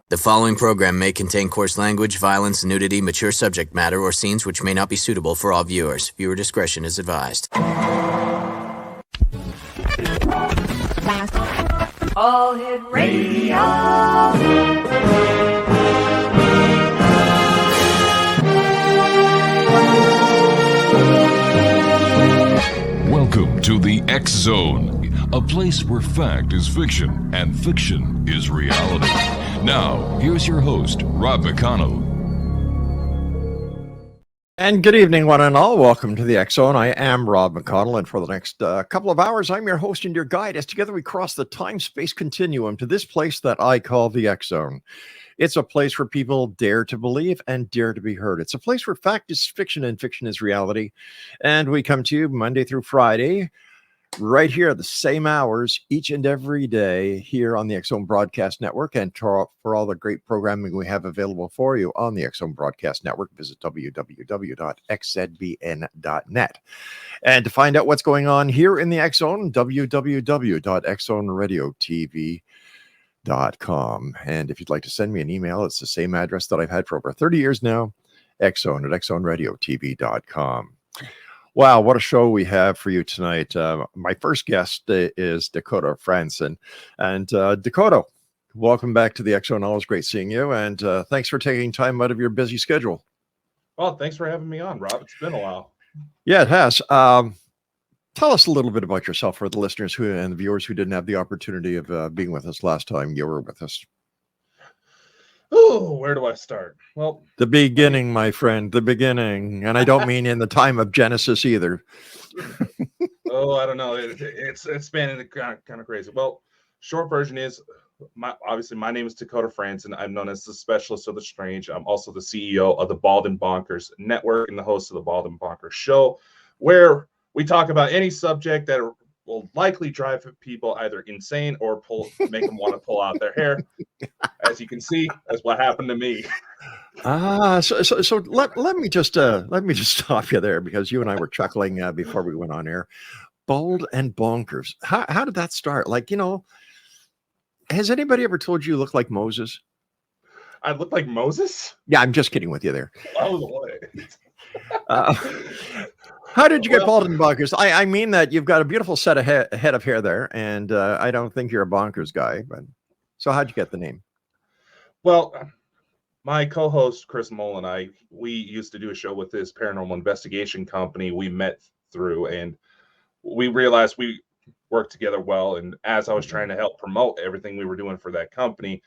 The following program may contain coarse language, violence, nudity, mature subject matter, or scenes which may not be suitable for all viewers. Viewer discretion is advised. All Hit Radio. Welcome to the X Zone, a place where fact is fiction and fiction is reality. Now, here's your host, Rob McConnell. And good evening, one and all. Welcome to the X Zone. I am Rob McConnell, and for the next couple of hours, I'm your host and your guide as together we cross the time-space continuum to this place that I call the X Zone. It's a place where people dare to believe and dare to be heard. It's a place where fact is fiction and fiction is reality. And we come to you Monday through Friday, right here at the same hours each and every day here on the X Zone Broadcast Network. And for all the great programming we have available for you on the X Zone Broadcast Network, visit www.xzbn.net. And to find out what's going on here in the X Zone, www.xzoneradiotv.com. And if you'd like to send me an email, it's the same address that I've had for over 30 years now, xzone@xzoneradiotv.com. Wow, what a show we have for you tonight. My first guest is Dakota Fransden. And Dakota, welcome back to the X Zone. Always great seeing you. And thanks for taking time out of your busy schedule. Well, thanks for having me on, Rob. It's been a while. Yeah, it has. Tell us a little bit about yourself for the listeners and the viewers who didn't have the opportunity of being with us last time you were with us. Oh, where do I start? Well, the beginning, my friend, the beginning. And I don't mean in the time of Genesis either. I don't know. It's been kind of crazy. Well, short version is, my name is Dakota Fransden. I'm known as the Specialist of the Strange. I'm also the CEO of the Bald and Bonkers Network and the host of the Bald and Bonkers Show, where we talk about any subject that will likely drive people either insane or make them want to pull out their hair. As you can see, that's what happened to me. So let me just stop you there, because you and I were chuckling before we went on air. Bald and Bonkers. How did that start? Like, has anybody ever told you look like Moses? I look like Moses? Yeah, I'm just kidding with you there. Oh, how did you get bald and bonkers? I mean that you've got a beautiful set of head of hair there, and I don't think you're a bonkers guy. But so how'd you get the name? Well, my co-host Chris Mole and we used to do a show with this paranormal investigation company we met through, and we realized we worked together well. And as I was trying to help promote everything we were doing for that company,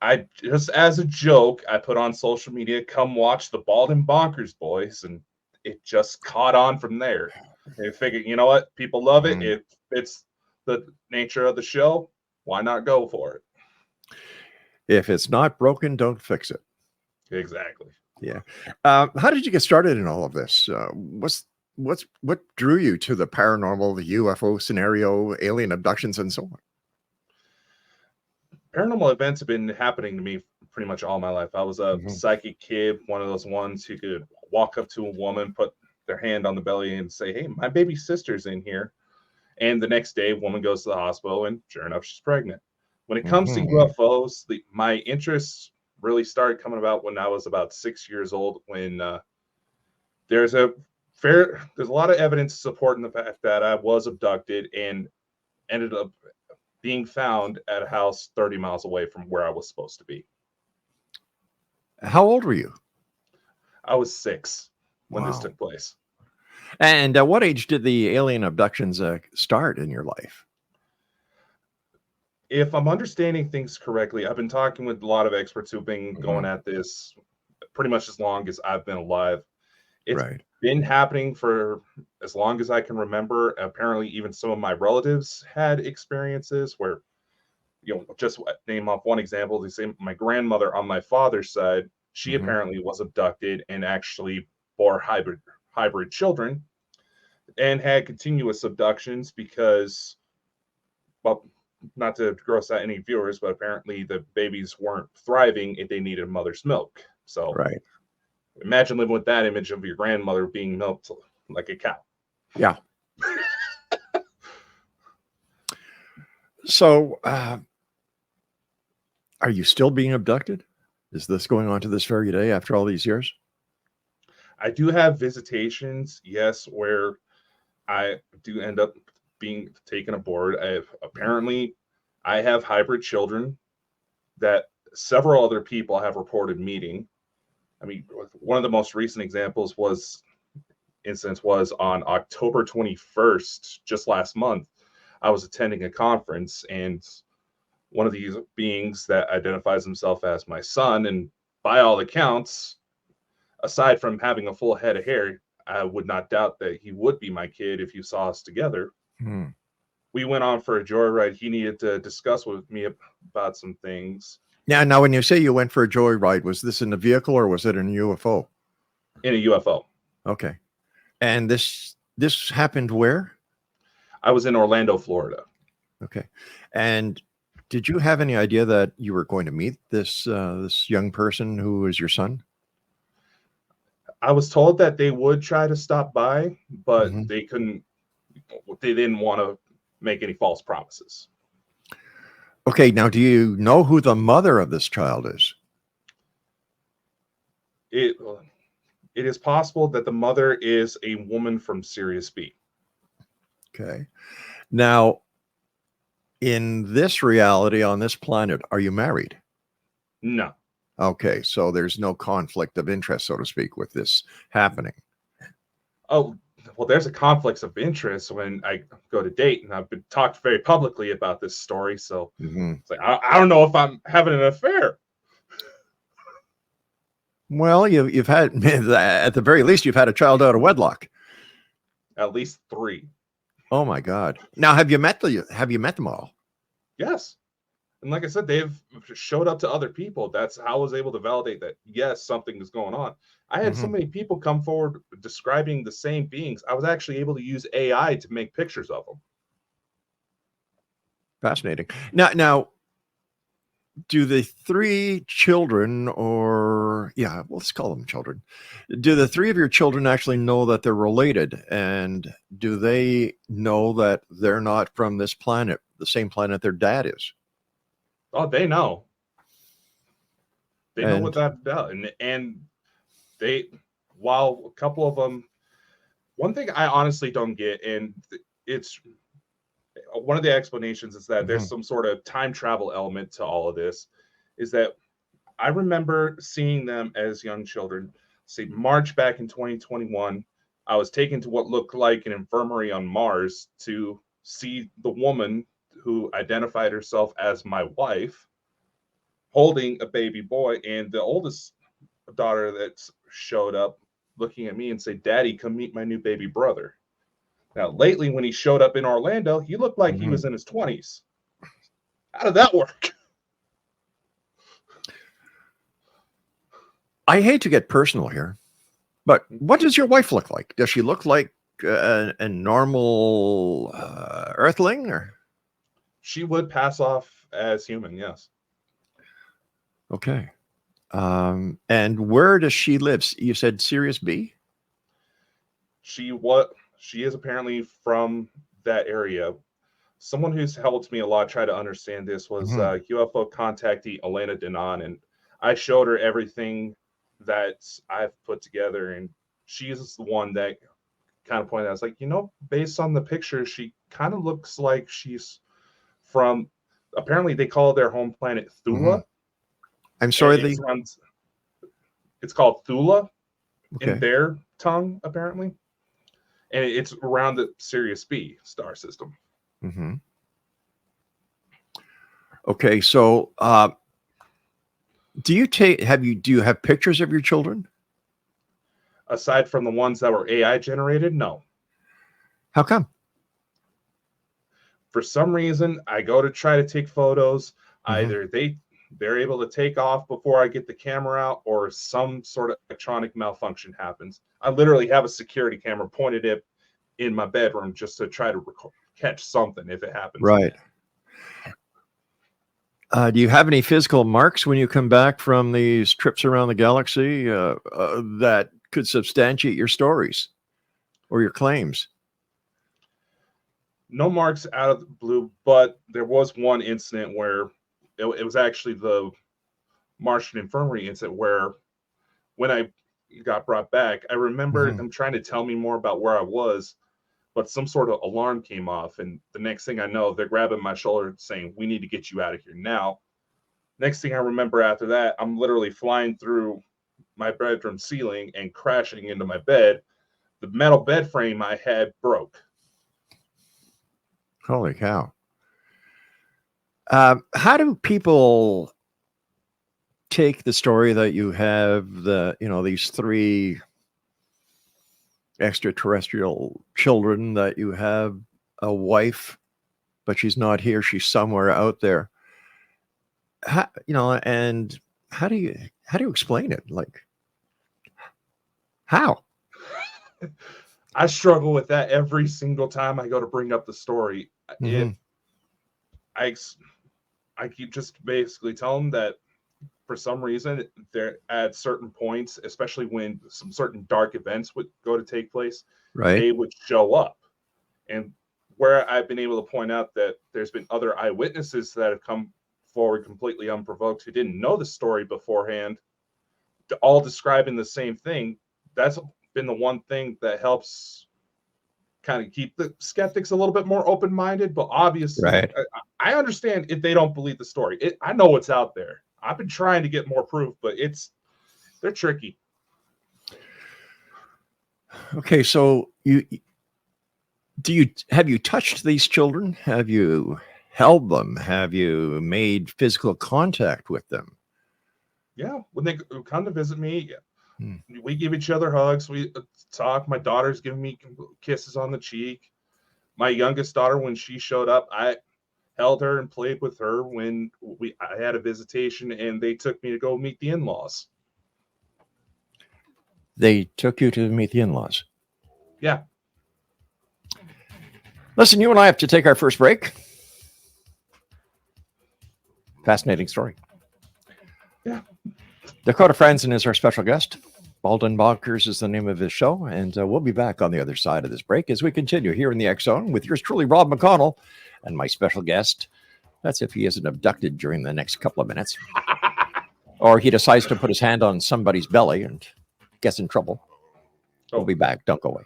I just, as a joke, I put on social media, "Come watch the Bald and Bonkers Boys," and it just caught on from there. And I figured, you know what? People love it. If it's the nature of the show, why not go for it? If it's not broken, don't fix it. Exactly. Yeah. How did you get started in all of this? What drew you to the paranormal, the UFO scenario, alien abductions, and so on? Paranormal events have been happening to me pretty much all my life. I was a psychic kid, one of those ones who could walk up to a woman, put their hand on the belly and say, "Hey, my baby sister's in here." And the next day, woman goes to the hospital, and sure enough, she's pregnant. When it comes to UFOs, my interests really started coming about when I was about 6 years old, when there's a lot of evidence supporting the fact that I was abducted and ended up being found at a house 30 miles away from where I was supposed to be. How old were you? I was 6 when this took place. And at what age did the alien abductions start in your life? if I'm understanding things correctly, I've been talking with a lot of experts who've been going Mhm. at this pretty much as long as I've been alive. It's Right. been happening for as long as I can remember. Apparently, even some of my relatives had experiences where, just name off one example. They say my grandmother on my father's side, she Mhm. apparently was abducted and actually bore hybrid children and had continuous abductions because, well, not to gross out any viewers, but apparently the babies weren't thriving and they needed a mother's milk. So Right. imagine living with that image of your grandmother being milked like a cow. Yeah. So, are you still being abducted? Is this going on to this very day after all these years? I do have visitations, yes, where I do end up being taken aboard. Apparently I have hybrid children that several other people have reported meeting. I mean, one of the most recent examples was on October 21st, just last month. I was attending a conference, and one of these beings that identifies himself as my son, and by all accounts, aside from having a full head of hair, I would not doubt that he would be my kid if you saw us together. Hmm. We went on for a joyride. He needed to discuss with me about some things Now, when you say you went for a joyride, was this in a vehicle or was it in a UFO? in a UFO. Okay. And this happened where? I was in Orlando, Florida. Okay. And did you have any idea that you were going to meet this young person who is your son? I was told that they would try to stop by, but Mhm. they couldn't. They didn't want to make any false promises. Okay. Now, do you know who the mother of this child is? It it is possible that the mother is a woman from Sirius B. Okay. Now, in this reality on this planet, are you married? No. Okay. So there's no conflict of interest, so to speak, with this happening. Oh, well, there's a conflict of interest when I go to date, and I've been talked very publicly about this story. So Mhm. it's like I don't know if I'm having an affair. Well, you've had at the very least you've had a child out of wedlock. At least 3. Oh my God! Now, have you met them all? Yes. And like I said, they've showed up to other people. That's how I was able to validate that, yes, something is going on. I had so Mhm. many people come forward describing the same beings. I was actually able to use AI to make pictures of them. Fascinating. Now, do the 3 children, or yeah, let's call them children. Do the 3 of your children actually know that they're related, and do they know that they're not from this planet, the same planet their dad is? Oh, they know. They know And without a doubt. And they, while a couple of them, one thing I honestly don't get, and it's one of the explanations is that there's Mhm. some sort of time travel element to all of this, is that I remember seeing them as young children. Say March back in 2021, I was taken to what looked like an infirmary on Mars to see the woman who identified herself as my wife holding a baby boy, and the oldest daughter that showed up looking at me and say, "Daddy, come meet my new baby brother." Now, lately, when he showed up in Orlando, he looked like he Mhm. was in his 20s. How did that work? I hate to get personal here, but what does your wife look like? Does she look like a normal Earthling, or She would pass off as human, yes. okay? And where does she live? You said Sirius B. She is apparently from that area. Someone who's helped me a lot try to understand this was Mhm. UFO contactee Elena Denon, and I showed her everything that I've put together, and she's the one that kind of pointed out. I was like, based on the picture, she kind of looks like she's from. Apparently, they call their home planet Mhm. Thula, I'm and sorry. it's called Thula in Okay. their tongue, apparently, and it's around the Sirius B star system. Mhm. Okay, so do you have pictures of your children? Aside from the ones that were AI generated, no. How come? For some reason, I go to try to take photos. Mm-hmm. Either they're able to take off before I get the camera out, or some sort of electronic malfunction happens. I literally have a security camera pointed at in my bedroom just to try to catch something if it happens. Right. Do you have any physical marks when you come back from these trips around the galaxy that could substantiate your stories or your claims? No marks out of the blue, but there was one incident where it was actually the Martian Infirmary incident where when I got brought back, I remember them trying to tell me more about where I was, but some sort of alarm came off. And the next thing I know, they're grabbing my shoulder saying, "We need to get you out of here now." Next thing I remember after that, I'm literally flying through my bedroom ceiling and crashing into my bed. The metal bed frame I had broke. Holy cow. How do people take the story that you have these 3 extraterrestrial children, that you have a wife, but she's not here, she's somewhere out there? And how do you explain it? Like, how? I struggle with that every single time I go to bring up the story. I keep just basically telling them that for some reason they're at certain points, especially when some certain dark events would go to take place, right, they would show up. And where I've been able to point out that there's been other eyewitnesses that have come forward completely unprovoked who didn't know the story beforehand, all describing the same thing. That's been the one thing that helps kind of keep the skeptics a little bit more open-minded. But obviously, right, I understand if they don't believe the story. I know what's out there. I've been trying to get more proof, but they're tricky. Okay, so have you touched these children? Have you held them? Have you made physical contact with them? Yeah, when they come to visit me, we give each other hugs. We talk. My daughter's giving me kisses on the cheek. My youngest daughter, when she showed up, I held her and played with her when I had a visitation, and they took me to go meet the in-laws. They took you to meet the in-laws? Yeah. Listen, you and I have to take our first break. Fascinating story. Yeah. Dakota Fransden is our special guest. Bald and Bonkers is the name of his show, and we'll be back on the other side of this break as we continue here in the X Zone with yours truly, Rob McConnell, and my special guest. That's if he isn't abducted during the next couple of minutes, or he decides to put his hand on somebody's belly and gets in trouble. We'll be back. Don't go away.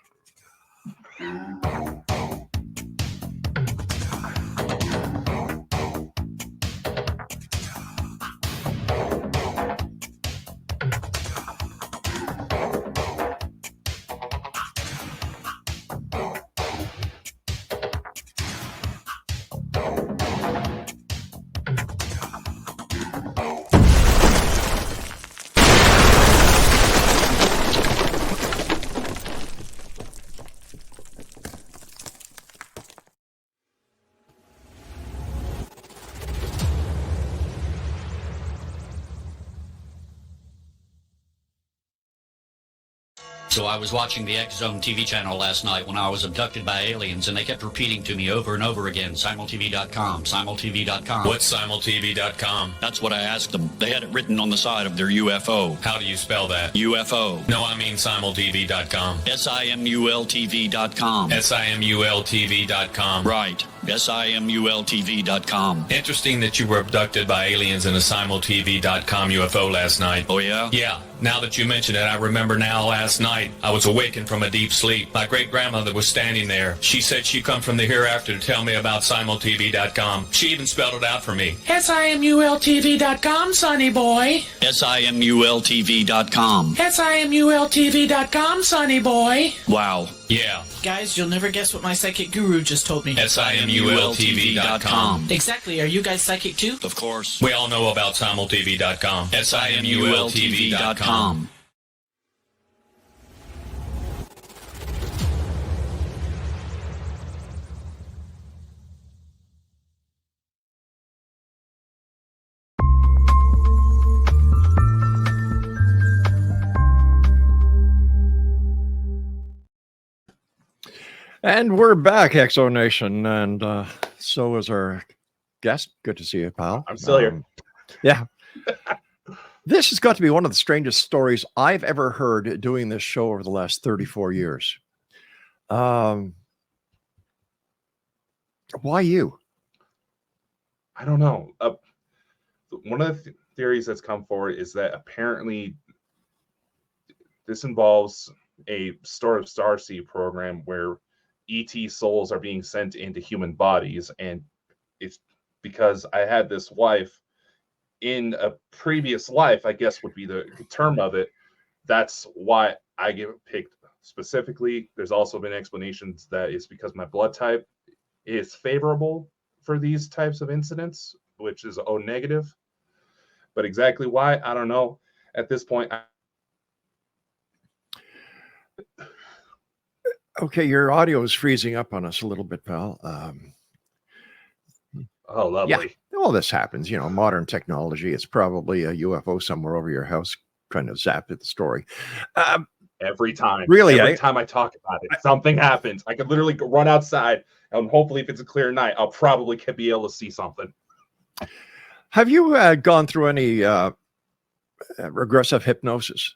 So I was watching the X Zone TV channel last night when I was abducted by aliens, and they kept repeating to me over and over again, simultv.com, simultv.com. What's simultv.com? That's what I asked them. They had it written on the side of their UFO. How do you spell that? UFO. No, I mean simultv.com. simultv.com. simultv.com. Right. simultv.com. Interesting that you were abducted by aliens in a simultv.com UFO last night. Oh, yeah? Yeah. Now that you mention it, I remember now last night I was awakened from a deep sleep. My great-grandmother was standing there. She said she'd come from the hereafter to tell me about simultv.com. She even spelled it out for me. simultv.com, sonny boy. simultv.com. simultv.com, sonny boy. Wow. Yeah. Guys, you'll never guess what my psychic guru just told me. simultv.com. Exactly. Are you guys psychic too? Of course. We all know about simultv.com. simultv.com. And we're back, Exo Nation, and so is our guest. Good to see you, pal. I'm still here. Yeah. This has got to be one of the strangest stories I've ever heard doing this show over the last 34 years. Why you? I don't know. One of the theories that's come forward is that apparently this involves a sort of starseed program where ET souls are being sent into human bodies, and it's because I had this wife in a previous life, I guess would be the term of it. That's why I get picked specifically. There's also been explanations that it's because my blood type is favorable for these types of incidents, which is O negative. But exactly why, I don't know. At this point, Okay, your audio is freezing up on us a little bit, pal. oh, lovely. Yeah, well, this happens. You know, modern technology. It's probably a UFO somewhere over your house trying to zap at the story. Every time. Really, every time I talk about it, something happens. I could literally run outside, and hopefully, if it's a clear night, I'll probably be able to see something. Have you gone through any regressive hypnosis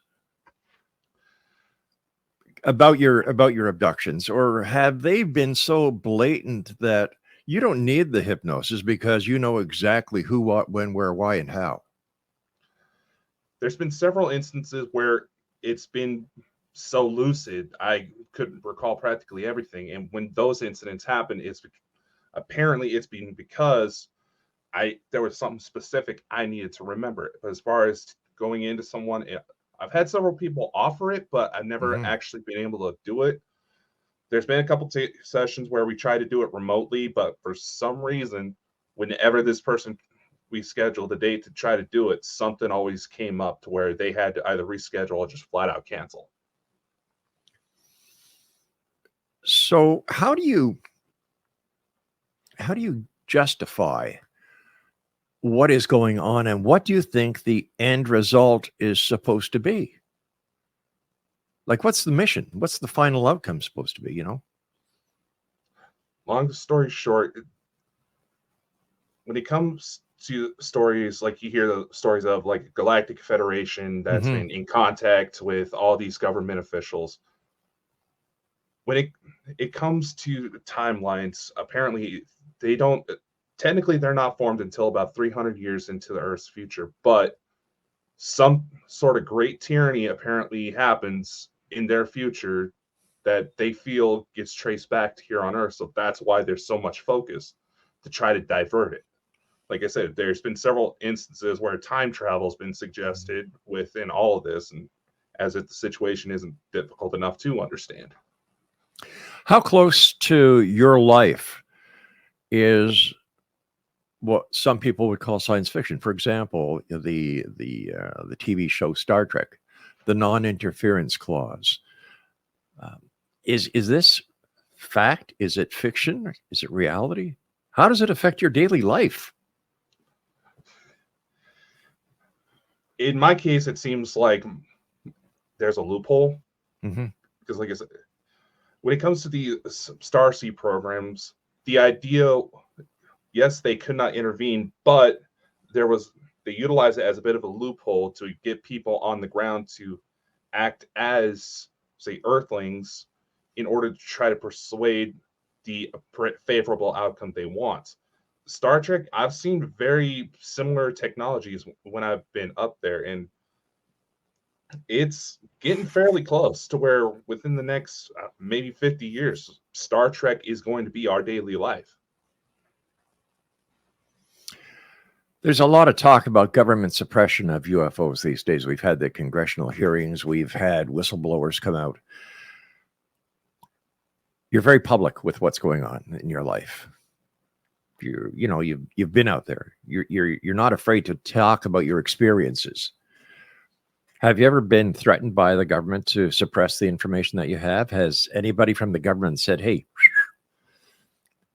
about your abductions, or have they been so blatant that you don't need the hypnosis because you know exactly who, what, when, where, why, and how? There's been several instances where it's been so lucid, I couldn't recall practically everything. And when those incidents happen, it's been because there was something specific I needed to remember. But as far as going into someone, I've had several people offer it, but I've never actually been able to do it. There's been a couple sessions where we try to do it remotely, but for some reason, whenever we scheduled the date to try to do it, something always came up to where they had to either reschedule or just flat out cancel. So how do you justify what is going on, and what do you think the end result is supposed to be? Like, what's the mission? What's the final outcome supposed to be, you know? Long story short, when it comes to stories, like you hear the stories of like Galactic Federation that's been in contact with all these government officials. When it comes to timelines, apparently technically they're not formed until about 300 years into the Earth's future, but some sort of great tyranny apparently happens in their future that they feel gets traced back to here on Earth. So that's why there's so much focus to try to divert it. Like I said, there's been several instances where time travel has been suggested within all of this, and as if the situation isn't difficult enough to understand. How close to your life is what some people would call science fiction? For example, the TV show Star Trek, the non-interference clause. Is this fact? Is it fiction? Is it reality? How does it affect your daily life? In my case, it seems like there's a loophole. Because like I said, when it comes to the Starseed programs, the idea, yes, they could not intervene, but they utilized it as a bit of a loophole to get people on the ground to act as, say, Earthlings in order to try to persuade the favorable outcome they want. Star Trek, I've seen very similar technologies when I've been up there, and it's getting fairly close to where within the next maybe 50 years, Star Trek is going to be our daily life. There's a lot of talk about government suppression of UFOs these days. We've had the congressional hearings. We've had whistleblowers come out. You're very public with what's going on in your life. You've been out there. You're not afraid to talk about your experiences. Have you ever been threatened by the government to suppress the information that you have? Has anybody from the government said, "Hey,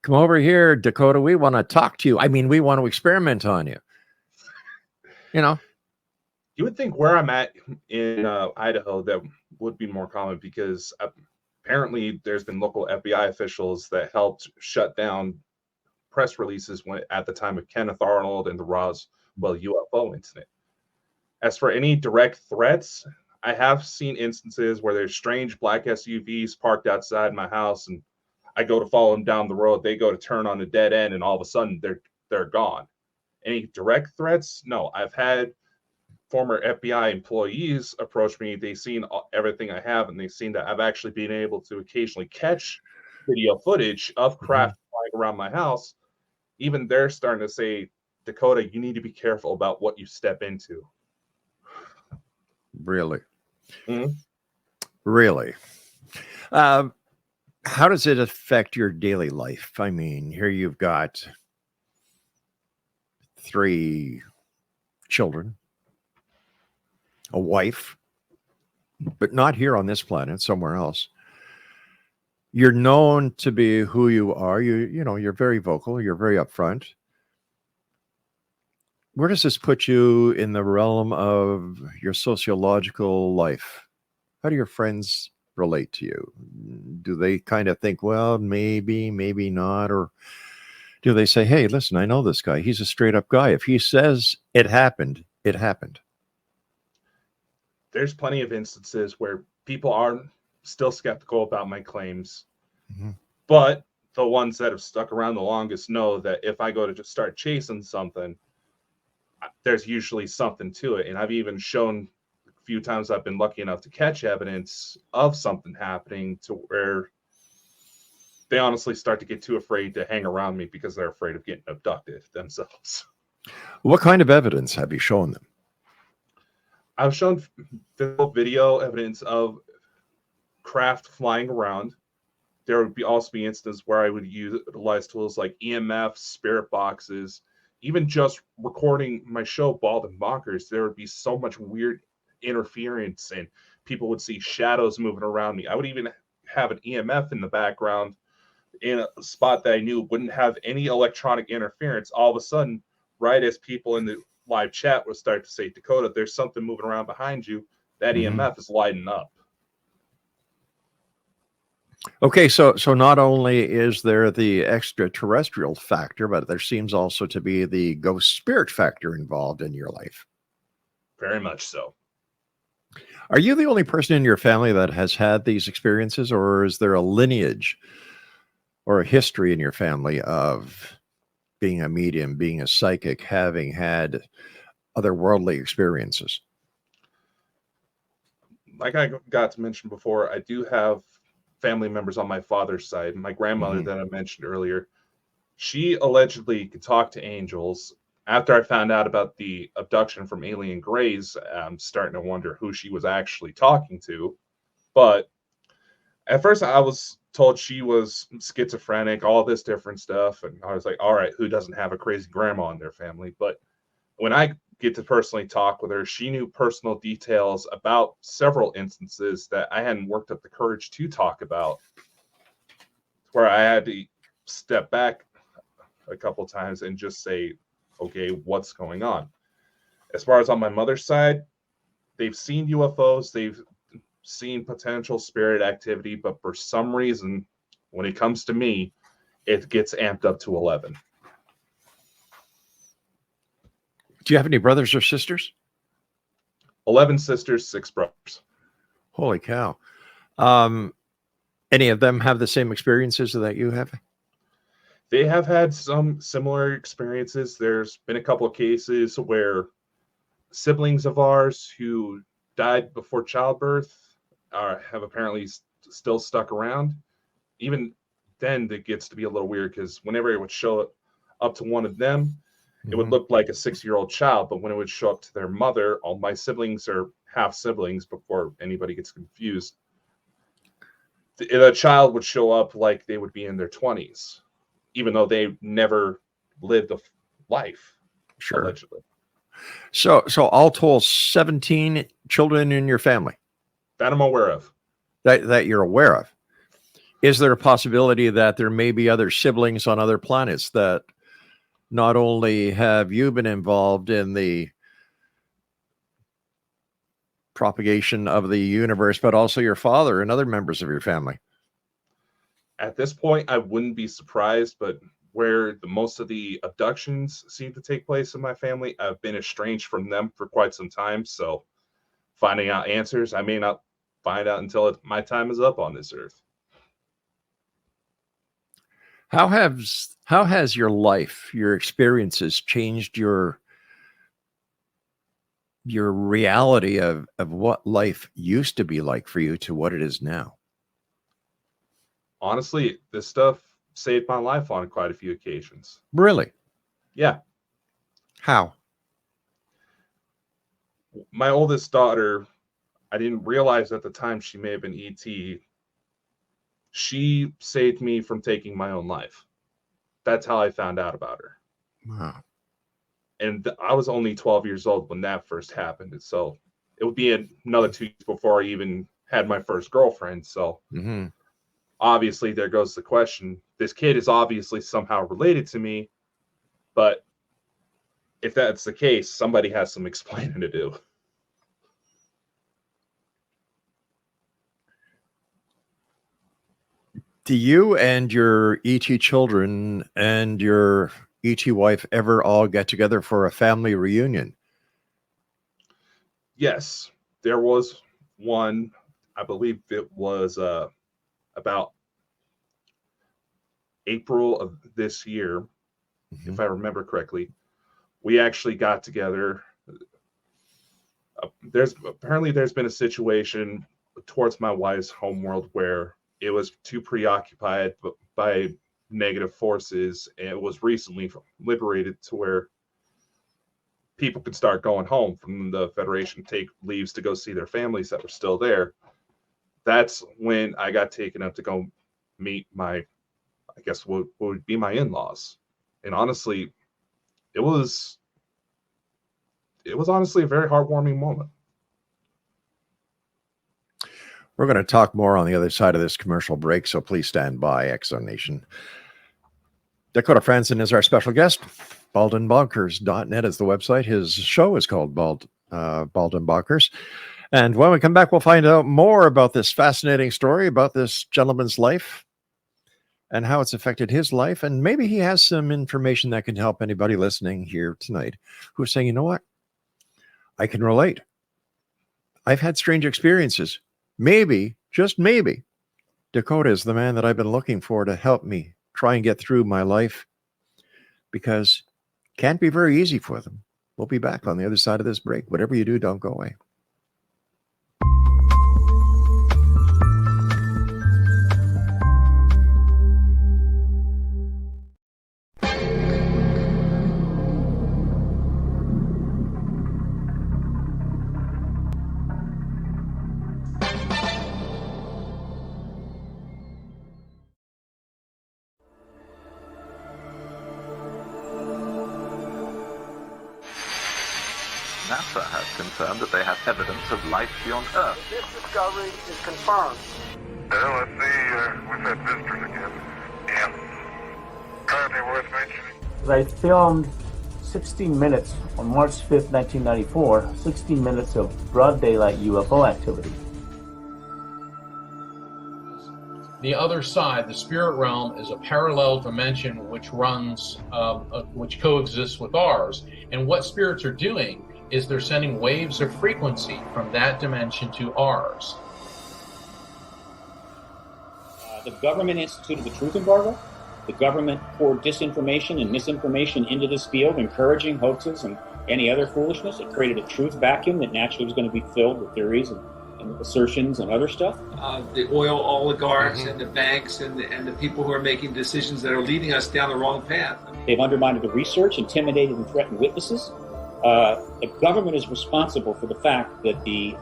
come over here, Dakota, we want to talk to you. I mean, we want to experiment on you." You would think where I'm at in Idaho that would be more common, because apparently there's been local FBI officials that helped shut down press releases at the time of Kenneth Arnold and the Roswell UFO incident. As for any direct threats, I have seen instances where there's strange black SUVs parked outside my house, and I go to follow them down the road. They go to turn on a dead end, and all of a sudden they're gone. Any direct threats? No. I've had former FBI employees approach me. They've seen everything I have, and they've seen that I've actually been able to occasionally catch video footage of craft flying around my house. Even they're starting to say, "Dakota, you need to be careful about what you step into." Really? Mm-hmm. Really? How does it affect your daily life? I mean, here you've got 3 children, a wife, but not here on this planet, somewhere else. You're known to be who you are. You're very vocal. You're very upfront. Where does this put you in the realm of your sociological life? How do your friends relate to you? Do they kind of think, well, maybe, maybe not? Or do they say, "Hey, listen, I know this guy. He's a straight up guy. If he says it happened, it happened"? There's plenty of instances where people are still skeptical about my claims, but the ones that have stuck around the longest know that if I go to just start chasing something, there's usually something to it. And I've even shown a few times I've been lucky enough to catch evidence of something happening to where they honestly start to get too afraid to hang around me because they're afraid of getting abducted themselves. What kind of evidence have you shown them? I've shown video evidence of craft flying around. There would also be instances where I would utilize tools like EMF, spirit boxes, even just recording my show, Bald and Bonkers. There would be so much weird interference, and people would see shadows moving around me. I would even have an EMF in the background in a spot that I knew wouldn't have any electronic interference. All of a sudden, right as people in the live chat would start to say, "Dakota, there's something moving around behind you," that EMF is lighting up. Okay, so not only is there the extraterrestrial factor, but there seems also to be the ghost spirit factor involved in your life. Very much so. Are you the only person in your family that has had these experiences, or is there a lineage or a history in your family of being a medium, being a psychic, having had otherworldly experiences? Like I got to mention before, I do have family members on my father's side. My grandmother that I mentioned earlier, she allegedly could talk to angels. After I found out about the abduction from alien grays, I'm starting to wonder who she was actually talking to. But at first I was told she was schizophrenic, all this different stuff. And I was like, all right, who doesn't have a crazy grandma in their family? But when I get to personally talk with her, she knew personal details about several instances that I hadn't worked up the courage to talk about, where I had to step back a couple times and just say, okay, what's going on? As far as on my mother's side, they've seen UFOs, they've seen potential spirit activity, but for some reason, when it comes to me, it gets amped up to 11. Do you have any brothers or sisters? 11 sisters, 6 brothers. Holy cow. Any of them have the same experiences that you have? They have had some similar experiences. There's been a couple of cases where siblings of ours who died before childbirth have apparently still stuck around. Even then, it gets to be a little weird because whenever it would show up to one of them, it would look like a 6-year-old child. But when it would show up to their mother, all my siblings are half siblings before anybody gets confused. the child would show up like they would be in their 20s, even though they never lived a life, Sure. allegedly. So all told, 17 children in your family That I'm aware of. that you're aware of. Is there a possibility that there may be other siblings on other planets that not only have you been involved in the propagation of the universe, but also your father and other members of your family? At this point, I wouldn't be surprised, but where most of the abductions seem to take place in my family, I've been estranged from them for quite some time. So finding out answers, I may not find out until my time is up on this earth. How has your life, your experiences changed your reality of what life used to be like for you to what it is now? Honestly, this stuff saved my life on quite a few occasions. Really? Yeah. How? My oldest daughter, I didn't realize at the time she may have been ET. She saved me from taking my own life. That's how I found out about her. Wow. And I was only 12 years old when that first happened. And so it would be another 2 years before I even had my first girlfriend. So obviously there goes the question. This kid is obviously somehow related to me, but if that's the case, somebody has some explaining to do. Do you and your ET children and your ET wife ever all get together for a family reunion? Yes, there was one. I believe it was about April of this year, if I remember correctly. We actually got together. There's been a situation towards my wife's homeworld where it was too preoccupied by negative forces, and it was recently liberated to where people could start going home from the Federation, take leaves to go see their families that were still there. That's when I got taken up to go meet my, I guess what would be my in-laws. And honestly, it was honestly a very heartwarming moment. We're going to talk more on the other side of this commercial break, so please stand by, Exo Nation. Dakota Fransden is our special guest. BaldenBonkers.net is the website. His show is called Bald and Bonkers. And when we come back, we'll find out more about this fascinating story about this gentleman's life and how it's affected his life. And maybe he has some information that can help anybody listening here tonight who's saying, you know what? I can relate. I've had strange experiences. Maybe, just maybe, Dakota is the man that I've been looking for to help me try and get through my life, because it can't be very easy for them. We'll be back on the other side of this break. Whatever you do, don't go away. NASA has confirmed that they have evidence of life beyond Earth. This discovery is confirmed. Well, let's see, we've had visitors again. Yeah. Anything worth mentioning? I filmed 16 minutes on March 5th, 1994, 16 minutes of broad daylight UFO activity. The other side, the spirit realm, is a parallel dimension which runs, which coexists with ours. And what spirits are doing is they're sending waves of frequency from that dimension to ours. The government instituted the truth embargo. The government poured disinformation and misinformation into this field, encouraging hoaxes and any other foolishness. It created a truth vacuum that naturally was going to be filled with theories and assertions and other stuff. The oil oligarchs and the banks and the people who are making decisions that are leading us down the wrong path. They've undermined the research, intimidated and threatened witnesses. The government is responsible for the fact that the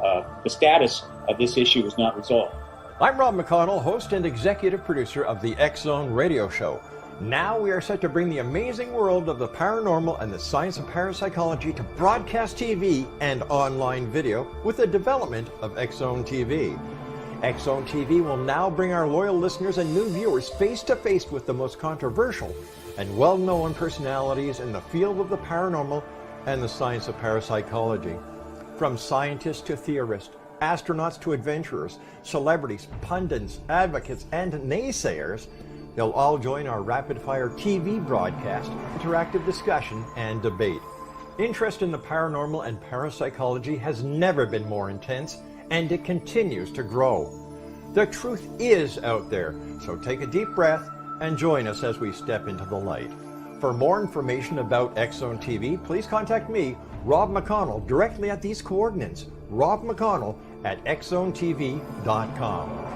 status of this issue was not resolved. I'm Rob McConnell, host and executive producer of the X-Zone radio show. Now we are set to bring the amazing world of the paranormal and the science of parapsychology to broadcast TV and online video with the development of X-Zone TV. X-Zone TV will now bring our loyal listeners and new viewers face to face with the most controversial and well-known personalities in the field of the paranormal and the science of parapsychology. From scientists to theorists, astronauts to adventurers, celebrities, pundits, advocates, and naysayers, they'll all join our rapid-fire TV broadcast, interactive discussion, and debate. Interest in the paranormal and parapsychology has never been more intense, and it continues to grow. The truth is out there, so take a deep breath and join us as we step into the light. For more information about X-Zone TV, please contact me, Rob McConnell, directly at these coordinates, Rob McConnell at xzonetv.com.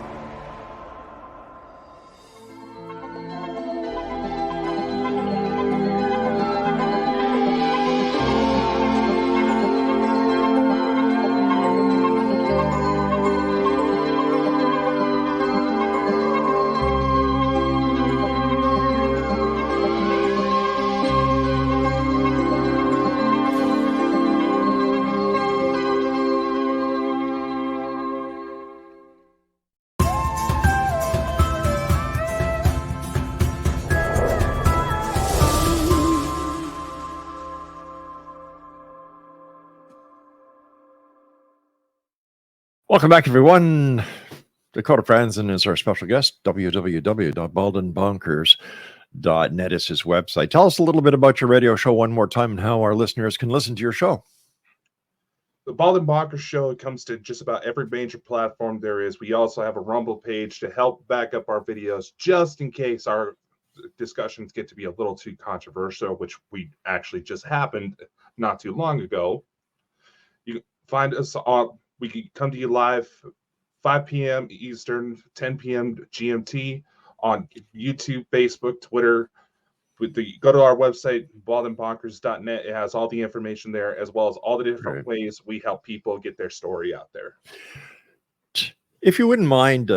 Welcome back, everyone. Dakota Fransden is our special guest. www.baldenbonkers.net is his website. Tell us a little bit about your radio show one more time and how our listeners can listen to your show. The Bald and Bonkers show comes to just about every major platform there is. We also have a Rumble page to help back up our videos just in case our discussions get to be a little too controversial, which we actually just happened not too long ago. You can find us on... We can come to you live 5 p.m. Eastern, 10 p.m. GMT on YouTube, Facebook, Twitter. Go to our website, baldenbonkers.net. It has all the information there, as well as all the different ways we help people get their story out there. If you wouldn't mind,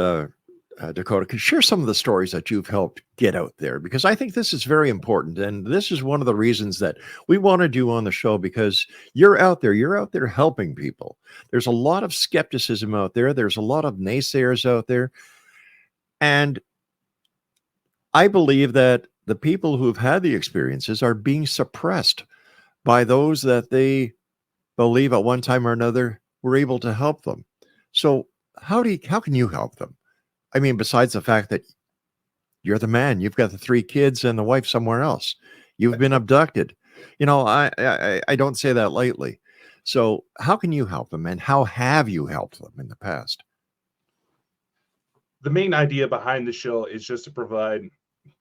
Dakota, could share some of the stories that you've helped get out there, because I think this is very important. And this is one of the reasons that we want to do on the show, because you're out there helping people. There's a lot of skepticism out there. There's a lot of naysayers out there. And I believe that the people who've had the experiences are being suppressed by those that they believe at one time or another were able to help them. So how can you help them? I mean, besides the fact that you're the man, you've got the 3 kids and the wife somewhere else. You've been abducted. You know, I don't say that lightly. So how can you help them, and how have you helped them in the past? The main idea behind the show is just to provide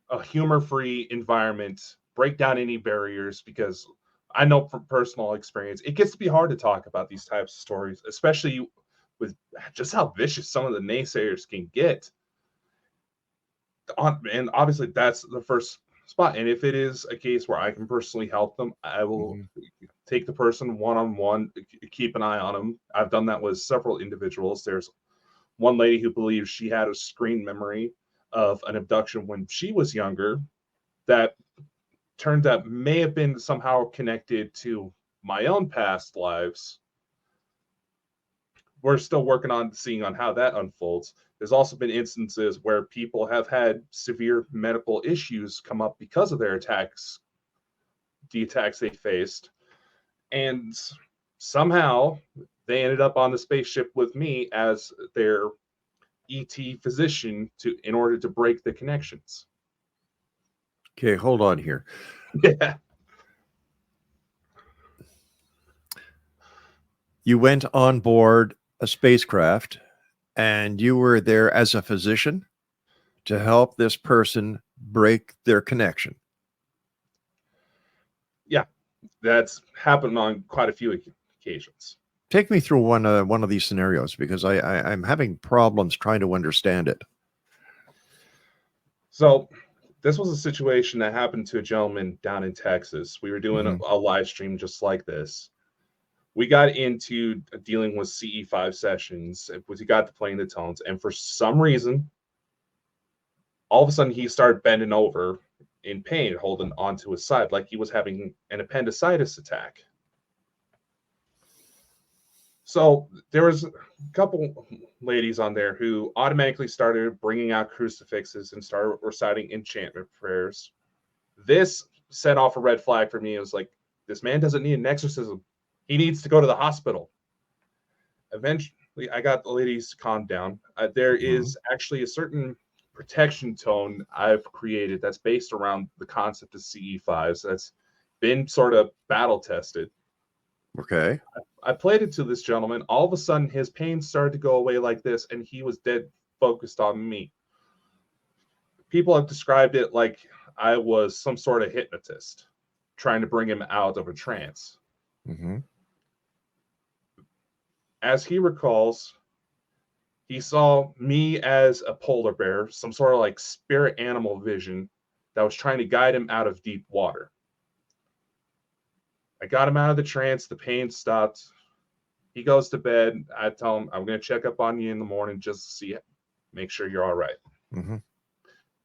a humor-free environment, break down any barriers, because I know from personal experience, it gets to be hard to talk about these types of stories, especially with just how vicious some of the naysayers can get. And obviously that's the first spot. And if it is a case where I can personally help them, I will take the person one-on-one, keep an eye on them. I've done that with several individuals. There's one lady who believes she had a screen memory of an abduction when she was younger that turned out may have been somehow connected to my own past lives. We're still working on seeing on how that unfolds. There's also been instances where people have had severe medical issues come up because of their attacks, the attacks they faced. And somehow they ended up on the spaceship with me as their ET physician in order to break the connections. Okay, hold on here. Yeah. You went on board a spacecraft and you were there as a physician to help this person break their connection. Yeah, that's happened on quite a few occasions. Take me through one of these scenarios, because I'm having problems trying to understand it. So this was a situation that happened to a gentleman down in Texas. We were doing a live stream just like this. we got into dealing with CE5 sessions. We got to playing the tones, and for some reason, all of a sudden he started bending over in pain, holding onto his side like he was having an appendicitis attack. So there was a couple ladies on there who automatically started bringing out crucifixes and started reciting enchantment prayers. This set off a red flag for me. It was like, this man doesn't need an exorcism. He needs to go to the hospital. Eventually, I got the ladies to calm down. There is actually a certain protection tone I've created that's based around the concept of CE5s that's been sort of battle tested. Okay. I played it to this gentleman. All of a sudden, his pain started to go away like this, and he was dead focused on me. People have described it like I was some sort of hypnotist trying to bring him out of a trance. Mm-hmm. As he recalls, he saw me as a polar bear, some sort of like spirit animal vision that was trying to guide him out of deep water. I got him out of the trance. The pain stopped. He goes to bed. I tell him, I'm going to check up on you in the morning just to see, make sure you're all right. Mm-hmm.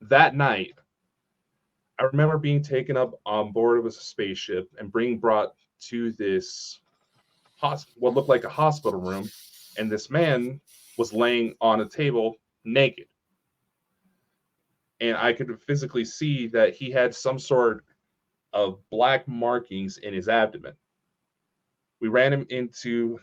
That night, I remember being taken up on board of a spaceship and being brought to this what looked like a hospital room. And this man was laying on a table naked. And I could physically see that he had some sort of black markings in his abdomen. We ran him into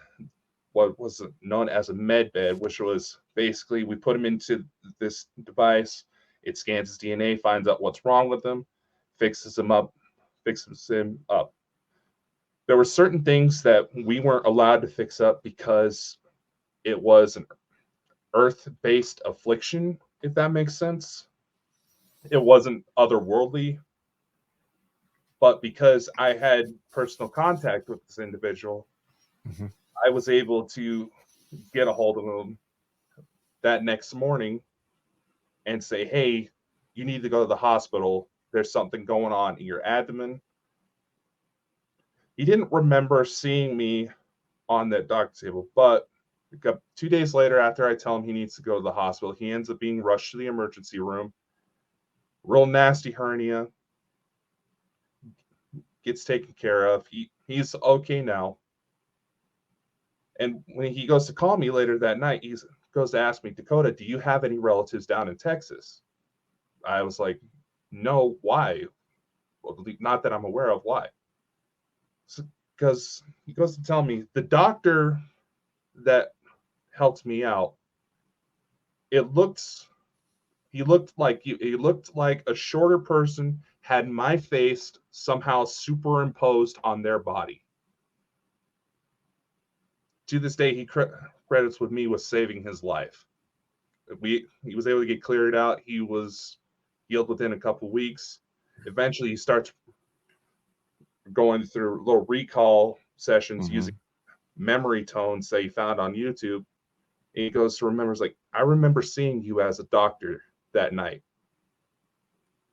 what was known as a med bed, which was basically we put him into this device. It scans his DNA, finds out what's wrong with him, fixes him up. There were certain things that we weren't allowed to fix up because it was an earth-based affliction, if that makes sense. It wasn't otherworldly. But because I had personal contact with this individual, I was able to get a hold of him that next morning and say, hey, you need to go to the hospital. There's something going on in your abdomen. He didn't remember seeing me on that doctor table, but 2 days later, after I tell him he needs to go to the hospital, he ends up being rushed to the emergency room. Real nasty hernia. Gets taken care of. He's okay now. And when he goes to call me later that night, he goes to ask me, Dakota, do you have any relatives down in Texas? I was like, no, why? Well, not that I'm aware of. Why? Because he goes to tell me the doctor that helped me out, he looked like a shorter person had my face somehow superimposed on their body. To this day, he credits with me with saving his life. He was able to get cleared out. He was healed within a couple weeks. Eventually, he starts going through little recall sessions using memory tones that he found on YouTube. And he goes to remembers like, I remember seeing you as a doctor that night.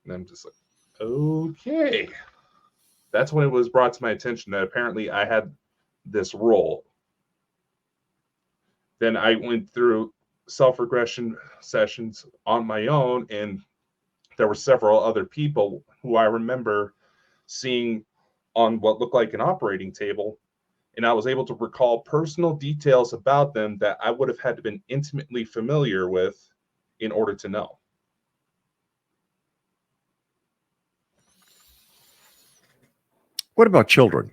And I'm just like, okay. That's when it was brought to my attention that apparently I had this role. Then I went through self-regression sessions on my own, and there were several other people who I remember seeing on what looked like an operating table, and I was able to recall personal details about them that I would have had to been intimately familiar with in order to know. What about children?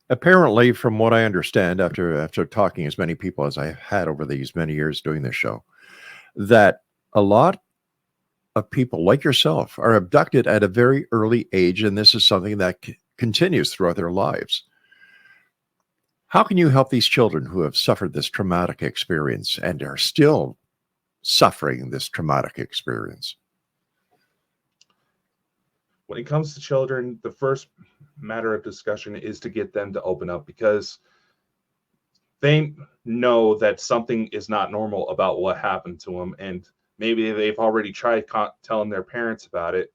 Apparently, from what I understand, after talking as many people as I've had over these many years doing this show, that a lot of people like yourself are abducted at a very early age, and this is something that continues throughout their lives. How can you help these children who have suffered this traumatic experience and are still suffering this traumatic experience? When it comes to children, the first matter of discussion is to get them to open up, because they know that something is not normal about what happened to them, and maybe they've already tried telling their parents about it,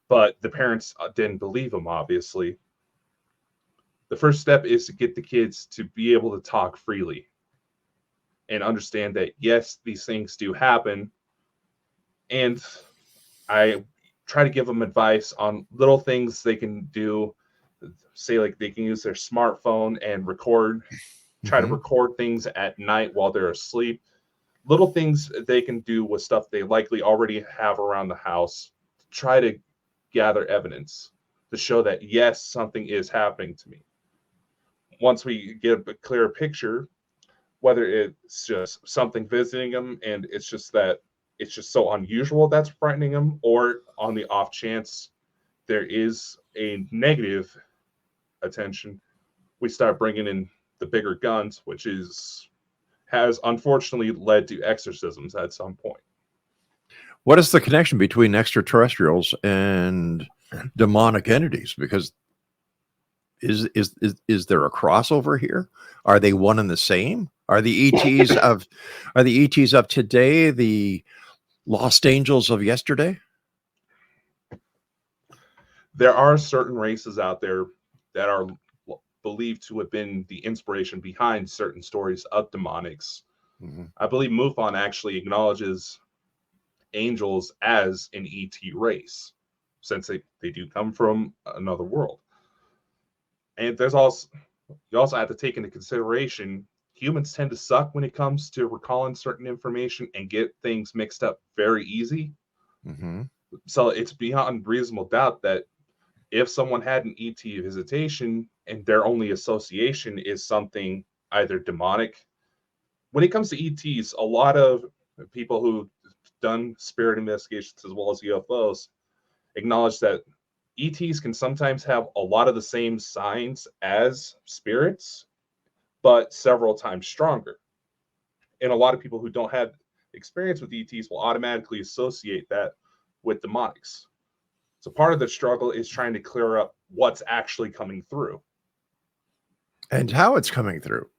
but the parents didn't believe them, obviously. the first step is to get the kids to be able to talk freely and understand that, yes, these things do happen. And I try to give them advice on little things they can do. Say, like, they can use their smartphone and try to record things at night while they're asleep. Little things they can do with stuff they likely already have around the house to try to gather evidence to show that, yes, something is happening to me. Once we get a clearer picture, whether it's just something visiting them and it's just so unusual that's frightening them, or on the off chance there is a negative attention, we start bringing in the bigger guns, which has unfortunately led to exorcisms at some point. What is the connection between extraterrestrials and demonic entities? Because is there a crossover here? Are they one and the same? Are the ETs of today the lost angels of yesterday? There are certain races out there that are believed to have been the inspiration behind certain stories of demonics. I believe MUFON actually acknowledges angels as an ET race, since they do come from another world. And you also have to take into consideration, humans tend to suck when it comes to recalling certain information and get things mixed up very easy. So it's beyond reasonable doubt that if someone had an ET visitation and their only association is something either demonic. When it comes to ETs, a lot of people who've done spirit investigations as well as UFOs acknowledge that ETs can sometimes have a lot of the same signs as spirits, but several times stronger. And a lot of people who don't have experience with ETs will automatically associate that with demonics. So part of the struggle is trying to clear up what's actually coming through. And how it's coming through.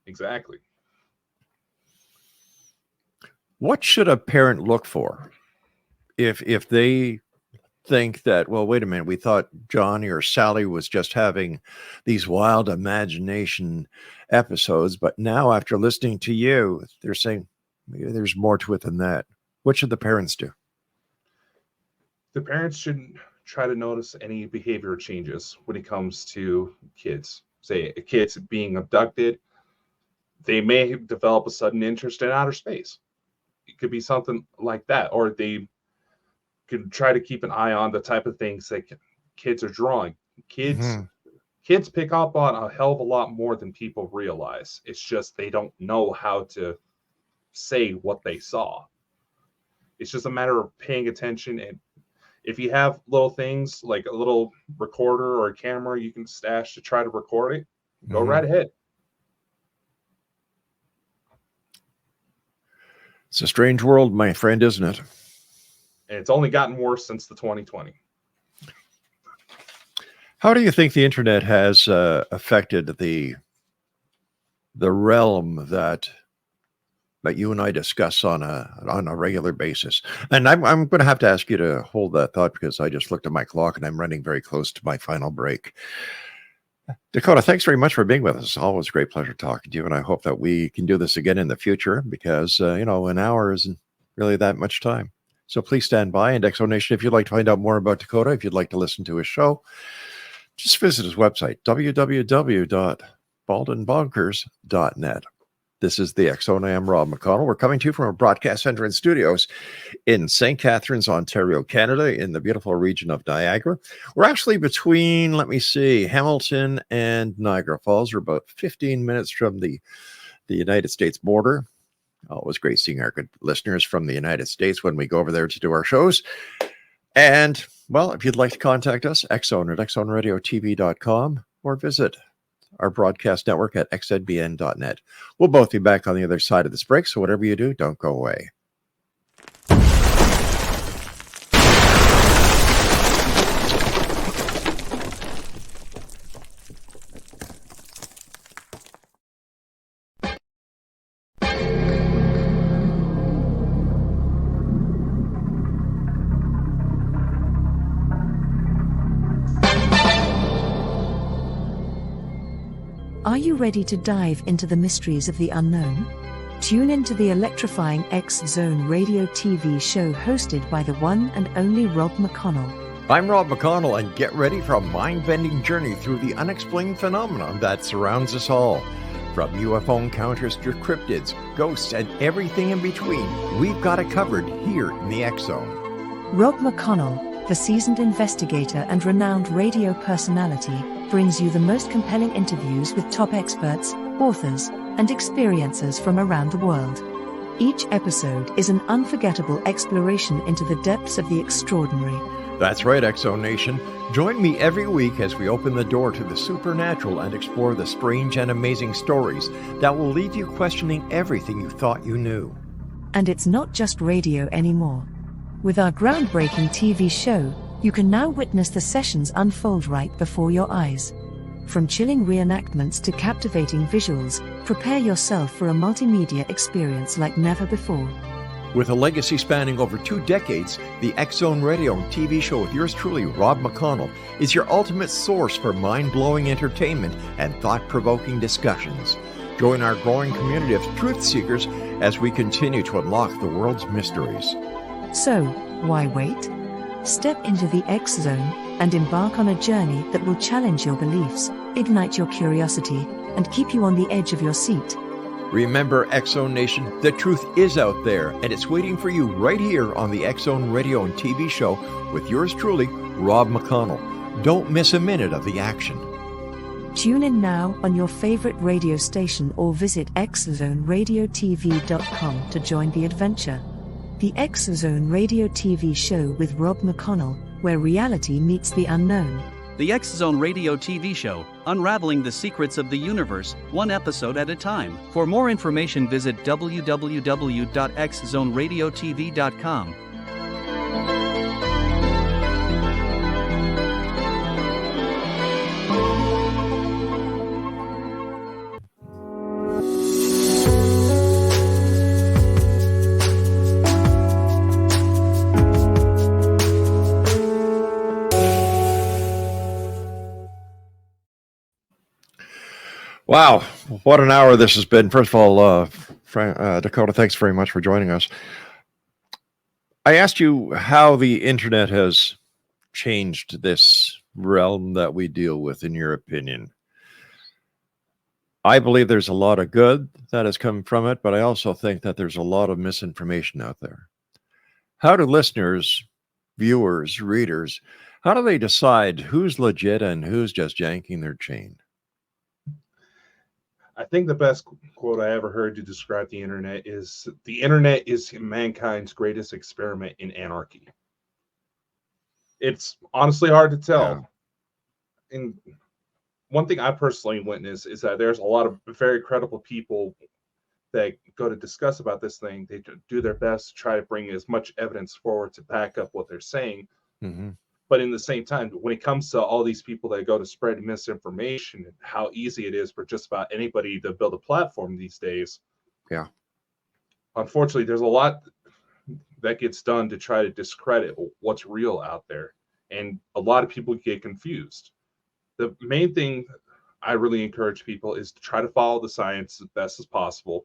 Exactly. What should a parent look for if they think that, well, wait a minute, we thought Johnny or Sally was just having these wild imagination episodes, but now after listening to you, they're saying maybe there's more to it than that. What should the parents do? The parents should try to notice any behavior changes when it comes to kids. Say a kid's being abducted, they may develop a sudden interest in outer space. It could be something like that, or they could try to keep an eye on the type of things that kids are drawing. Kids pick up on a hell of a lot more than people realize. It's just they don't know how to say what they saw. It's just a matter of paying attention. And if you have little things like a little recorder or a camera you can stash to try to record it, go right ahead. It's a strange world, my friend, isn't it? And it's only gotten worse since the 2020. How do you think the internet has affected the realm that you and I discuss on a regular basis? And I'm going to have to ask you to hold that thought because I just looked at my clock and I'm running very close to my final break. Dakota, thanks very much for being with us. Always a great pleasure talking to you, and I hope that we can do this again in the future because an hour isn't really that much time. So please stand by. And Exo Nation, if you'd like to find out more about Dakota, if you'd like to listen to his show, just visit his website, www.baldenbonkers.net. This is the Exo, and I am Rob McConnell. We're coming to you from our broadcast center and studios in St. Catharines, Ontario, Canada, in the beautiful region of Niagara. We're actually between, Hamilton and Niagara Falls. We're about 15 minutes from the United States border. Always great seeing our good listeners from the United States when we go over there to do our shows. And, well, if you'd like to contact us, Exxon at exxonradiotv.com or visit our broadcast network at xzbn.net. We'll both be back on the other side of this break, so whatever you do, don't go away. you ready to dive into the mysteries of the unknown? Tune into the electrifying X-Zone radio TV show hosted by the one and only Rob McConnell. I'm Rob McConnell, and get ready for a mind-bending journey through the unexplained phenomenon that surrounds us all. From UFO encounters to cryptids, ghosts, and everything in between, we've got it covered here in the X-Zone. Rob McConnell, the seasoned investigator and renowned radio personality, brings you the most compelling interviews with top experts, authors, and experiencers from around the world. Each episode is an unforgettable exploration into the depths of the extraordinary. That's right, X-Zone Nation. Join me every week as we open the door to the supernatural and explore the strange and amazing stories that will leave you questioning everything you thought you knew. And it's not just radio anymore. With our groundbreaking TV show, you can now witness the sessions unfold right before your eyes. From chilling reenactments to captivating visuals, prepare yourself for a multimedia experience like never before. With a legacy spanning over 2 decades, the X-Zone Radio and TV show with yours truly, Rob McConnell, is your ultimate source for mind-blowing entertainment and thought-provoking discussions. Join our growing community of truth seekers as we continue to unlock the world's mysteries. So, why wait? Step into the X-Zone and embark on a journey that will challenge your beliefs, ignite your curiosity, and keep you on the edge of your seat. Remember, X-Zone Nation, the truth is out there, and it's waiting for you right here on the X-Zone Radio and TV show with yours truly, Rob McConnell. Don't miss a minute of the action. Tune in now on your favorite radio station or visit xzoneradiotv.com to join the adventure. The X-Zone Radio TV show with Rob McConnell, where reality meets the unknown. The X-Zone Radio TV show, unraveling the secrets of the universe, one episode at a time. For more information, visit www.xzoneradiotv.com. Wow, what an hour this has been. First of all, Dakota, thanks very much for joining us. I asked you how the internet has changed this realm that we deal with, in your opinion. I believe there's a lot of good that has come from it, but I also think that there's a lot of misinformation out there. How do listeners, viewers, readers, how do they decide who's legit and who's just yanking their chain? I think the best quote I ever heard to describe the internet is mankind's greatest experiment in anarchy. It's honestly hard to tell. Yeah. And one thing I personally witnessed is that there's a lot of very credible people that go to discuss about this thing. They do their best to try to bring as much evidence forward to back up what they're saying. Mm-hmm. But in the same time, when it comes to all these people that go to spread misinformation and how easy it is for just about anybody to build a platform these days. Yeah. Unfortunately, there's a lot that gets done to try to discredit what's real out there. And a lot of people get confused. The main thing I really encourage people is to try to follow the science as best as possible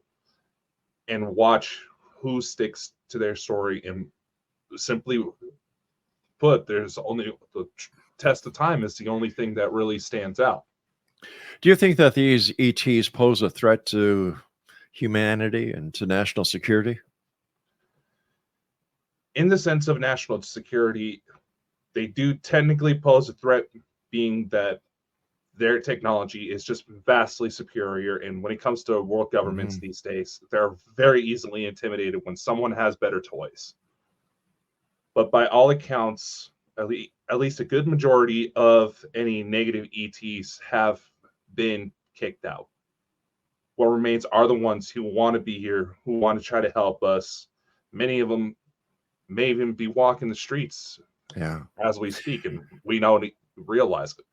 and watch who sticks to their story. And simply put, there's only the test of time is the only thing that really stands out. Do you think that these ETs pose a threat to humanity and to national security? In the sense of national security, they do technically pose a threat, being that their technology is just vastly superior. And when it comes to world governments these days, they're very easily intimidated when someone has better toys. But by all accounts, at least a good majority of any negative ETs have been kicked out. What remains are the ones who want to be here, who want to try to help us. Many of them may even be walking the streets as we speak, and we know and realize it.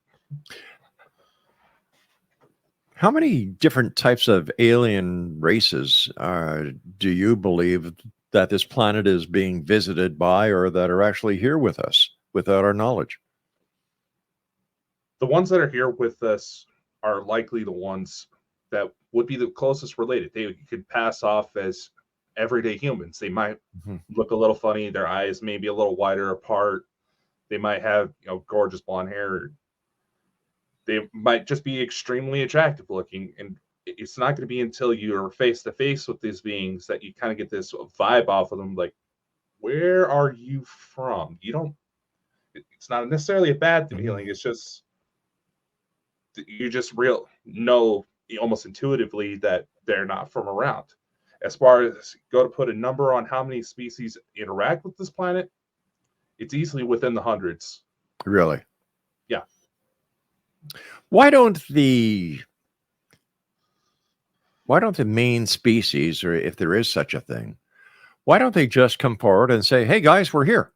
How many different types of alien races do you believe that this planet is being visited by, or that are actually here with us without our knowledge? The ones that are here with us are likely the ones that would be the closest related. They could pass off as everyday humans. They might look a little funny. Their eyes may be a little wider apart. They might have, gorgeous blonde hair. They might just be extremely attractive looking. And it's not going to be until you're face to face with these beings that you kind of get this vibe off of them. Like, where are you from? It's not necessarily a bad feeling. It's just, you just know almost intuitively that they're not from around. As far as go to put a number on how many species interact with this planet, it's easily within the hundreds. Really? Yeah. Why don't the main species, or if there is such a thing, why don't they just come forward and say, hey guys, we're here.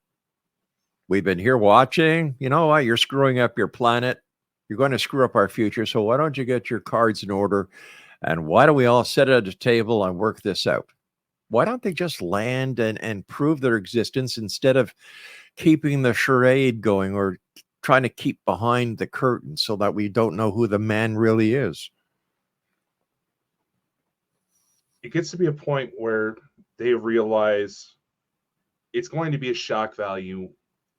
We've been here watching. You know what? You're screwing up your planet. You're going to screw up our future. So why don't you get your cards in order? And why don't we all sit at a table and work this out? Why don't they just land and prove their existence instead of keeping the charade going or trying to keep behind the curtain so that we don't know who the man really is? It gets to be a point where they realize it's going to be a shock value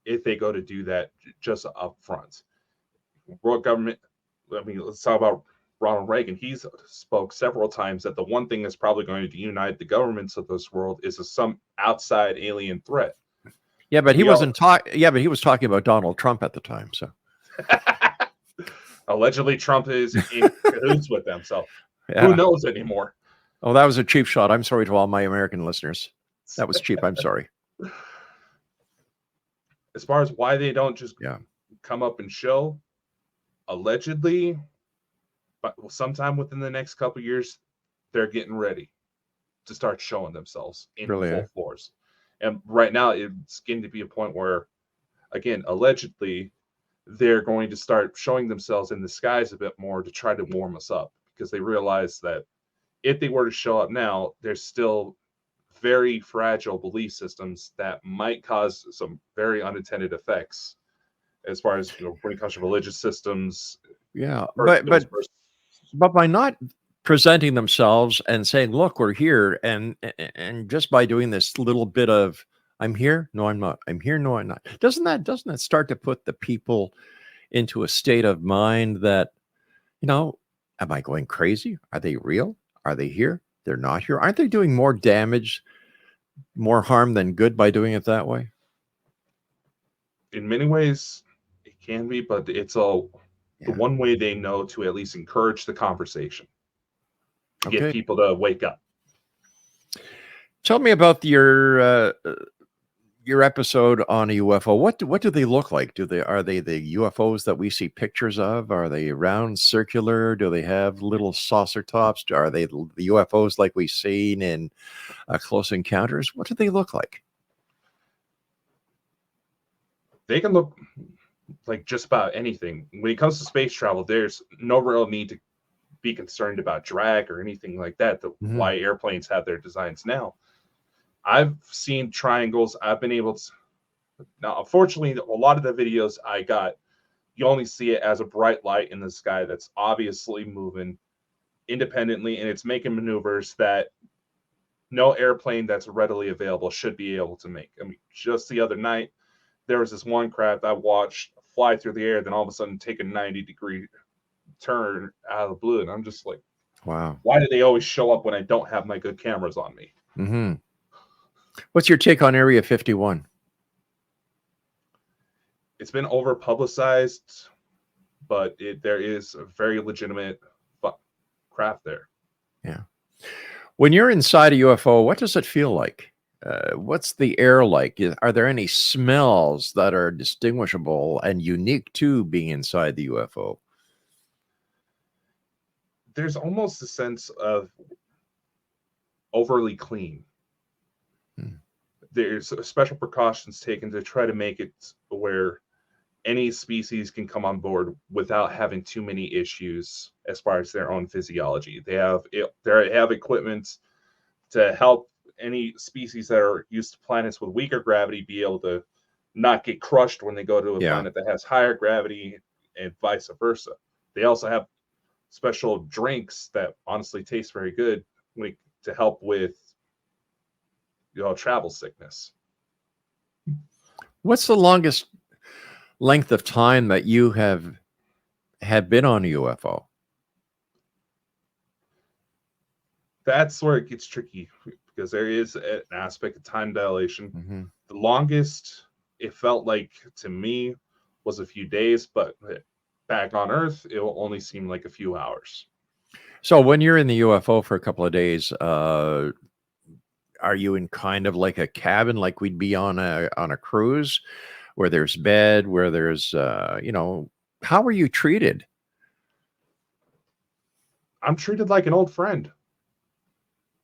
if they go to do that just up front. World government, let's talk about Ronald Reagan. He's spoke several times that the one thing that's probably going to unite the governments of this world is some outside alien threat. Yeah, but he wasn't talking. Yeah, but he was talking about Donald Trump at the time. So allegedly, Trump is in cahoots with them. So who knows anymore? Oh, that was a cheap shot. I'm sorry to all my American listeners. That was cheap. I'm sorry. As far as why they don't just come up and show, allegedly, but sometime within the next couple of years, they're getting ready to start showing themselves in full force. And right now, it's getting to be a point where, again, allegedly, they're going to start showing themselves in the skies a bit more to try to warm us up, because they realize that if they were to show up now, there's still very fragile belief systems that might cause some very unintended effects as far as, when it comes to religious systems. Yeah, but by not presenting themselves and saying, look, we're here, and just by doing this little bit of, I'm here, no, I'm not, I'm here, no, I'm not, doesn't that start to put the people into a state of mind that, am I going crazy? Are they real? Are they here? They're not here. Aren't they doing more damage, more harm than good by doing it that way? In many ways, it can be, but it's the one way they know to at least encourage the conversation, to get people to wake up. Tell me about your episode on a UFO. What do they look like? Are they the UFOs that we see pictures of? Are they round, circular? Do they have little saucer tops? Are they the UFOs like we've seen in Close Encounters? What do they look like? They can look like just about anything. When it comes to space travel, there's no real need to be concerned about drag or anything like that. Why airplanes have their designs now. I've seen triangles. I've been able to. Now, unfortunately, a lot of the videos I got, you only see it as a bright light in the sky that's obviously moving independently, and it's making maneuvers that no airplane that's readily available should be able to make. I mean, just the other night, there was this one craft I watched fly through the air, then all of a sudden take a 90-degree turn out of the blue, and I'm just like, wow, why do they always show up when I don't have my good cameras on me? Mm-hmm. What's your take on Area 51? It's been over publicized, but there is a very legitimate craft there. Yeah. When you're inside a UFO, what does it feel like? What's the air like? Are there any smells that are distinguishable and unique to being inside the UFO? There's almost a sense of overly clean. There's special precautions taken to try to make it where any species can come on board without having too many issues as far as their own physiology. They have equipment to help any species that are used to planets with weaker gravity be able to not get crushed when they go to a planet that has higher gravity, and vice versa. They also have special drinks that honestly taste very good to help with travel sickness. What's the longest length of time that you have had been on a UFO? That's where it gets tricky, because there is an aspect of time dilation. The longest it felt like to me was a few days, but back on Earth, it will only seem like a few hours. So when you're in the UFO for a couple of days, are you in kind of like a cabin, like we'd be on a cruise, where there's bed, where there's how are you treated? I'm treated like an old friend,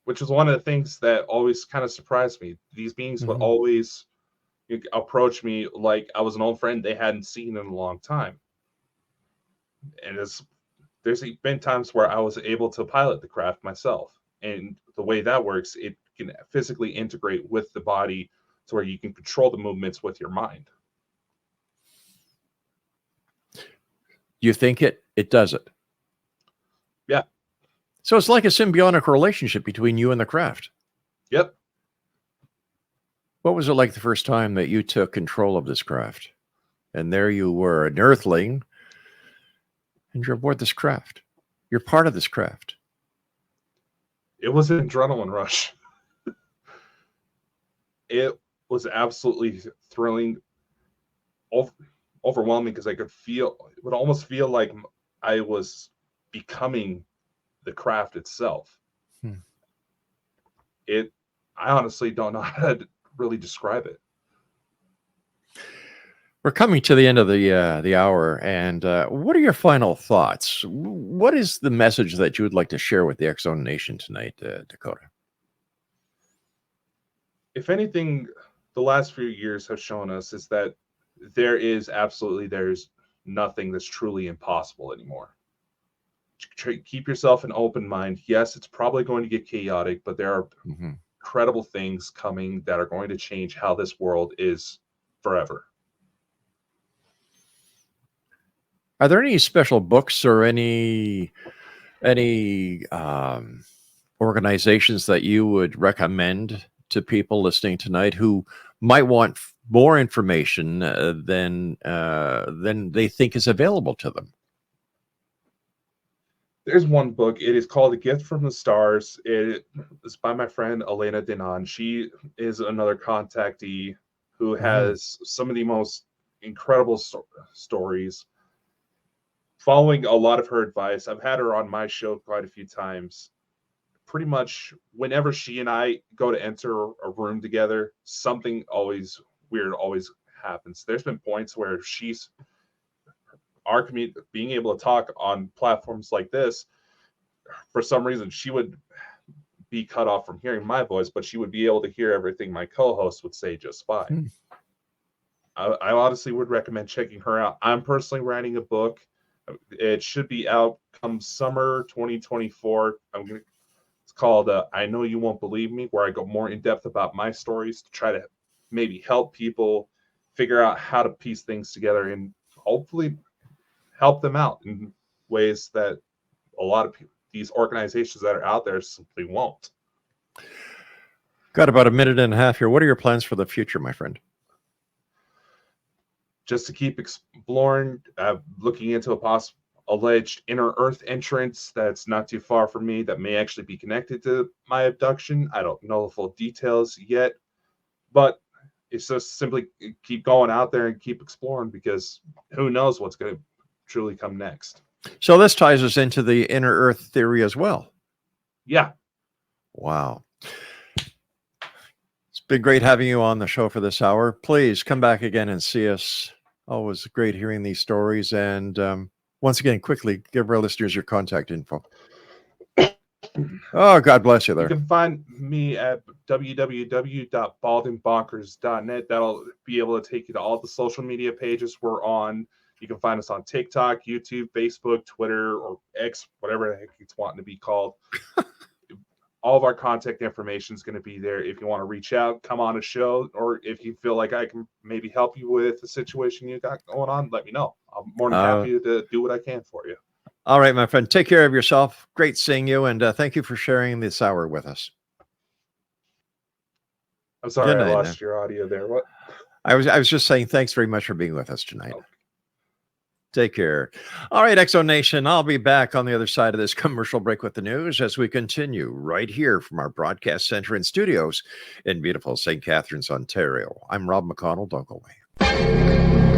which is one of the things that always kind of surprised me. These beings would always approach me like I was an old friend they hadn't seen in a long time. And there's been times where I was able to pilot the craft myself. And the way that works, it can physically integrate with the body to where you can control the movements with your mind. You think it does it? Yeah. So it's like a symbiotic relationship between you and the craft. Yep. What was it like the first time that you took control of this craft? And there you were, an earthling, and you're aboard this craft. You're part of this craft. It was an adrenaline rush. It was absolutely thrilling, overwhelming, because I could feel, it would almost feel like I was becoming the craft itself. I honestly don't know how to really describe it. We're coming to the end of the hour, and what are your final thoughts? What is the message that you would like to share with the X-Zone Nation tonight, Dakota? If anything, the last few years have shown us is that there's nothing that's truly impossible anymore. Keep yourself an open mind. Yes, it's probably going to get chaotic, but there are incredible things coming that are going to change how this world is forever. Are there any special books or any organizations that you would recommend to people listening tonight who might want more information than they think is available to them? There's one book. It is called A Gift from the Stars. It is by my friend Elena Dinan. She is another contactee who has some of the most incredible stories. Following a lot of her advice, I've had her on my show quite a few times. Pretty much whenever she and I go to enter a room together, something always weird always happens. There's been points where our community, being able to talk on platforms like this, for some reason she would be cut off from hearing my voice, but she would be able to hear everything my co-host would say just fine. I honestly would recommend checking her out. I'm personally writing a book. It should be out come summer 2024. It's called I Know You Won't Believe Me, where I go more in depth about my stories to try to maybe help people figure out how to piece things together and hopefully help them out in ways that a lot of people, these organizations that are out there simply won't. Got about a minute and a half here. What are your plans for the future, my friend? Just to keep exploring, looking into a possible alleged inner Earth entrance that's not too far from me that may actually be connected to my abduction. I don't know the full details yet, but it's just simply keep going out there and keep exploring, because who knows what's going to truly come next. So this ties us into the inner Earth theory as well. Yeah. Wow. It's been great having you on the show for this hour. Please come back again and see us. Always great hearing these stories. And once again, quickly give our listeners your contact info. Oh, God bless you there. You can find me at www.baldingbonkers.net. That'll be able to take you to all the social media pages we're on. You can find us on TikTok, YouTube, Facebook, Twitter, or X, whatever the heck it's wanting to be called. All of our contact information is going to be there. If you want to reach out, come on a show, or if you feel like I can maybe help you with the situation you got going on, let me know. I'm more than happy to do what I can for you. All right, my friend. Take care of yourself. Great seeing you, and thank you for sharing this hour with us. I'm sorry, Good night, I lost your audio there. What? I was just saying thanks very much for being with us tonight. Okay. Take care. All right, Exo Nation, I'll be back on the other side of this commercial break with the news as we continue right here from our broadcast center and studios in beautiful St. Catharines, Ontario. I'm Rob McConnell. Don't go away.